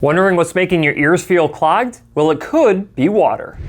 Wondering what's making your ears feel clogged? Well, it could be water.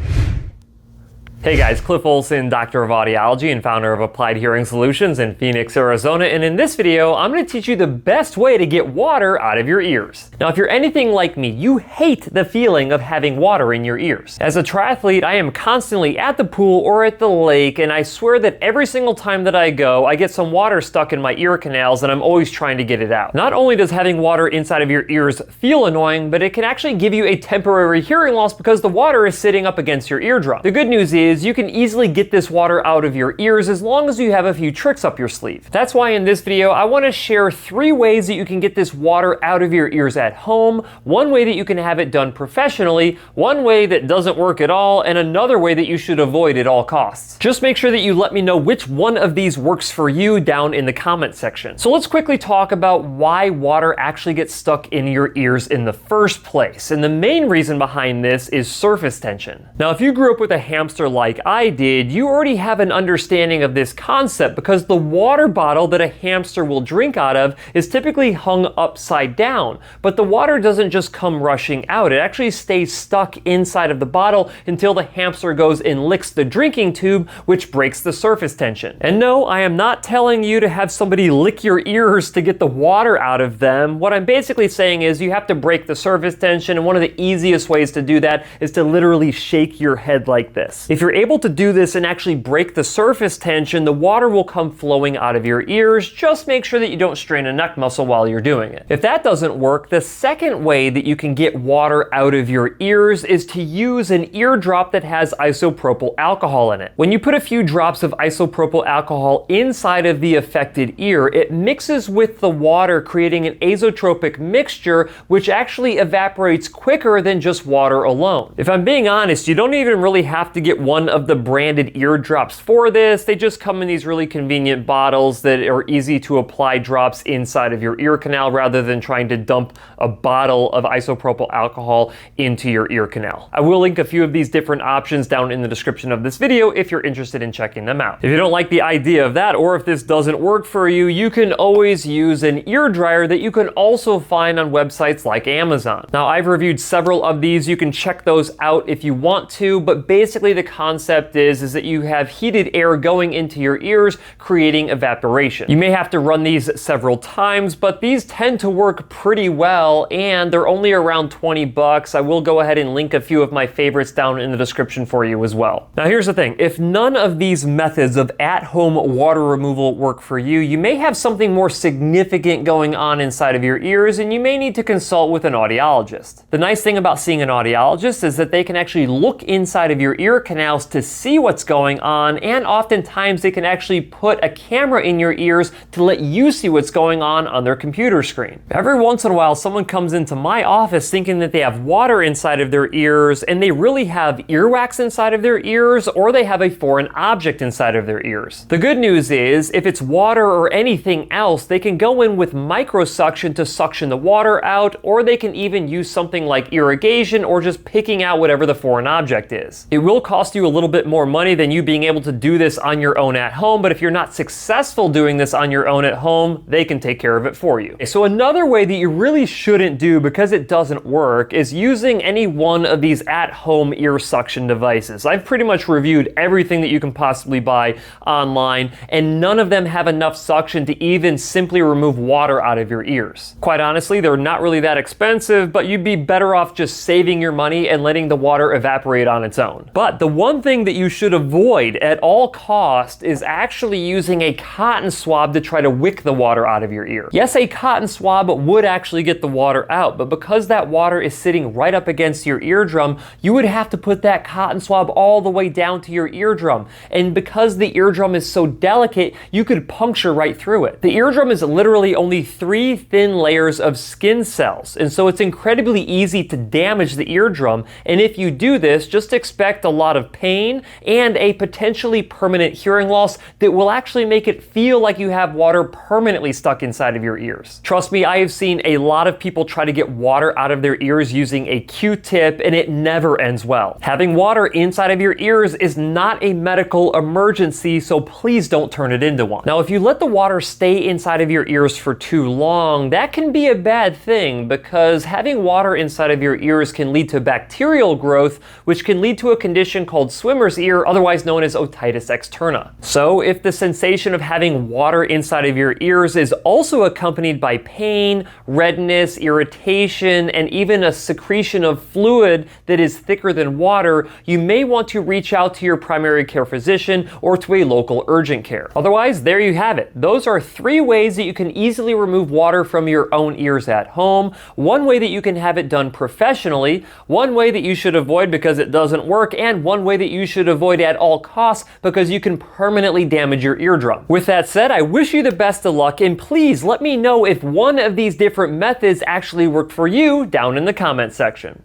Hey guys, Cliff Olson, Doctor of Audiology and founder of Applied Hearing Solutions in Phoenix, Arizona, and in this video, I'm going to teach you the best way to get water out of your ears. Now, if you're anything like me, you hate the feeling of having water in your ears. As a triathlete, I am constantly at the pool or at the lake, and I swear that every single time that I go, I get some water stuck in my ear canals, and I'm always trying to get it out. Not only does having water inside of your ears feel annoying, but it can actually give you a temporary hearing loss because the water is sitting up against your eardrum. The good news is you can easily get this water out of your ears as long as you have a few tricks up your sleeve. That's why in this video, I want to share 3 ways that you can get this water out of your ears at home, 1 way that you can have it done professionally, 1 way that doesn't work at all, and another way that you should avoid at all costs. Just make sure that you let me know which one of these works for you down in the comment section. So let's quickly talk about why water actually gets stuck in your ears in the first place. And the main reason behind this is surface tension. Now, if you grew up with a hamster like I did, you already have an understanding of this concept because the water bottle that a hamster will drink out of is typically hung upside down. But the water doesn't just come rushing out. It actually stays stuck inside of the bottle until the hamster goes and licks the drinking tube, which breaks the surface tension. And no, I am not telling you to have somebody lick your ears to get the water out of them. What I'm basically saying is you have to break the surface tension, and one of the easiest ways to do that is to literally shake your head like this. If you're able to do this and actually break the surface tension, the water will come flowing out of your ears. Just make sure that you don't strain a neck muscle while you're doing it. If that doesn't work, the second way that you can get water out of your ears is to use an eardrop that has isopropyl alcohol in it. When you put a few drops of isopropyl alcohol inside of the affected ear, it mixes with the water, creating an azeotropic mixture, which actually evaporates quicker than just water alone. If I'm being honest, you don't even really have to get one of the branded eardrops for this. They just come in these really convenient bottles that are easy to apply drops inside of your ear canal rather than trying to dump a bottle of isopropyl alcohol into your ear canal. I will link a few of these different options down in the description of this video if you're interested in checking them out. If you don't like the idea of that, or if this doesn't work for you, you can always use an ear dryer that you can also find on websites like Amazon. Now, I've reviewed several of these. You can check those out if you want to, but basically the concept is that you have heated air going into your ears, creating evaporation. You may have to run these several times, but these tend to work pretty well, and they're only around 20 bucks. I will go ahead and link a few of my favorites down in the description for you as well. Now, here's the thing. If none of these methods of at-home water removal work for you, you may have something more significant going on inside of your ears, and you may need to consult with an audiologist. The nice thing about seeing an audiologist is that they can actually look inside of your ear canals to see what's going on, and oftentimes they can actually put a camera in your ears to let you see what's going on their computer screen. Every once in a while, someone comes into my office thinking that they have water inside of their ears, and they really have earwax inside of their ears, or they have a foreign object inside of their ears. The good news is, if it's water or anything else, they can go in with microsuction to suction the water out, or they can even use something like irrigation or just picking out whatever the foreign object is. It will cost you a little bit more money than you being able to do this on your own at home, but if you're not successful doing this on your own at home, they can take care of it for you. So another way that you really shouldn't do, because it doesn't work, is using any one of these at-home ear suction devices. I've pretty much reviewed everything that you can possibly buy online, and none of them have enough suction to even simply remove water out of your ears. Quite honestly, they're not really that expensive, but you'd be better off just saving your money and letting the water evaporate on its own. But the one thing that you should avoid at all costs is actually using a cotton swab to try to wick the water out of your ear. Yes, a cotton swab would actually get the water out, but because that water is sitting right up against your eardrum, you would have to put that cotton swab all the way down to your eardrum. And because the eardrum is so delicate, you could puncture right through it. The eardrum is literally only 3 thin layers of skin cells, and so it's incredibly easy to damage the eardrum. And if you do this, just expect a lot of pain and a potentially permanent hearing loss that will actually make it feel like you have water permanently stuck inside of your ears. Trust me, I have seen a lot of people try to get water out of their ears using a Q-tip, and it never ends well. Having water inside of your ears is not a medical emergency, so please don't turn it into one. Now, if you let the water stay inside of your ears for too long, that can be a bad thing because having water inside of your ears can lead to bacterial growth, which can lead to a condition called swimmer's ear, otherwise known as otitis externa. So if the sensation of having water inside of your ears is also accompanied by pain, redness, irritation, and even a secretion of fluid that is thicker than water, you may want to reach out to your primary care physician or to a local urgent care. Otherwise, there you have it. Those are 3 ways that you can easily remove water from your own ears at home, 1 way that you can have it done professionally, 1 way that you should avoid because it doesn't work, and 1 way that you should avoid at all costs because you can permanently damage your eardrum. With that said, I wish you the best of luck, and please let me know if one of these different methods actually worked for you down in the comment section.